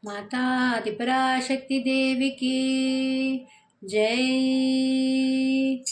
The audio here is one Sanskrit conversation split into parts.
माता आदिपराशक्ति देवी की जय।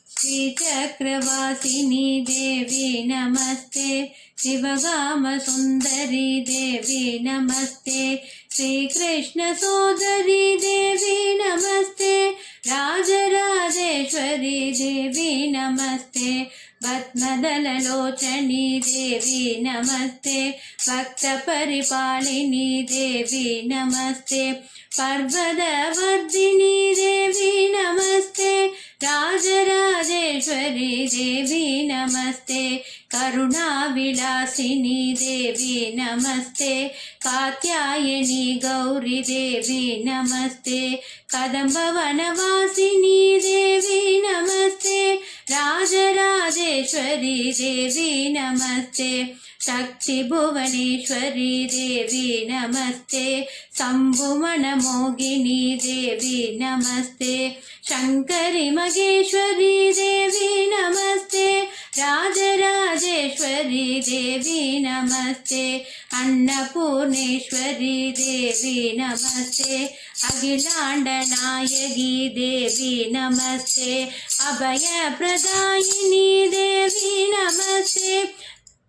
श्री चक्रवासिनी देवी नमस्ते, शिवगाम सुंदरी देवी नमस्ते, श्री कृष्ण सोदरी देवी नमस्ते, राजराजेश्वरी देवी नमस्ते, पद्मदललोचनी देवी नमस्ते, भक्त परिपालिनी देवी नमस्ते, पर्वतवर्धिनी देवी नमस्ते, राजराजेश्वरी देवी नमस्ते, करुणाविलासिनी देवी नमस्ते, कात्यायनी गौरी देवी नमस्ते, कदम्बवनवासिनी देवी नमस्ते, राजराजेश्वरी देवी नमस्ते, शक्ति भुवनेश्वरी देवी नमस्ते, शंभुमनमोगिनी देवी नमस्ते, शंकरी मगेश्वरी देवी नमस्ते, राजराजेश्वरी देवी नमस्ते, अन्नपूर्णेश्वरी देवी नमस्ते, अखिलांडनायकी देवी नमस्ते, अभयप्रदायिनी देवी नमस्ते,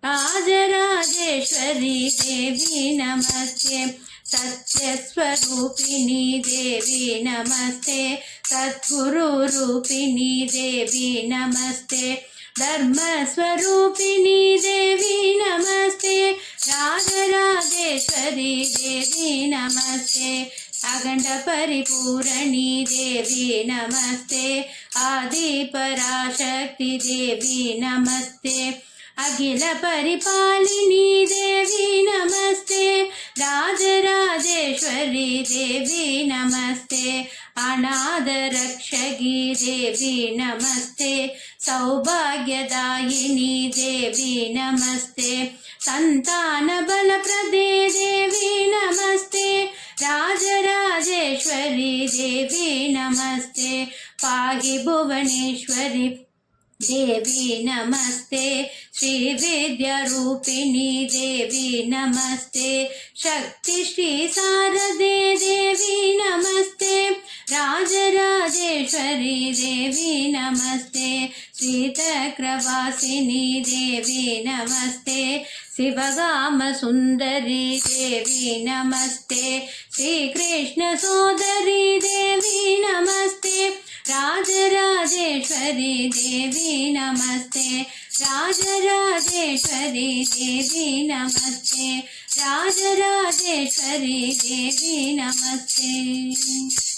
राजराजेश्वरी देवी नमस्ते, सत्यस्वरूपिणी देवी नमस्ते, सद्गुरुरूपिणी देवी नमस्ते, धर्मस्वरूपिणी देवी नमस्ते, राजराजेश्वरी देवी नमस्ते, अखंड परिपूरणी देवी नमस्ते, आदिपराशक्ति देवी नमस्ते, अखिल परिपालिनी देवी नमस्ते, राजराजेश्वरी देवी नमस्ते, अनाथ रक्षकी देवी नमस्ते, सौभाग्यदायिनी देवी नमस्ते, संतान बलप्रदे देवी नमस्ते, राजराजेश्वरी देवी नमस्ते, पाहि भुवनेश्वरी देवी नमस्ते, श्री विद्यारूपिणी देवी नमस्ते, शक्ति श्री शारदे देवी नमस्ते, राजराजेश्वरी देवी नमस्ते, श्री चक्रवासिनी देवी नमस्ते, शिवगाम सुंदरी देवी नमस्ते, श्री कृष्ण सोदरी देवी नमस्ते, राजराजेश्वरी देवी नमस्ते, राजराजेश्वरी देवी नमस्ते, राजराजेश्वरी देवी नमस्ते।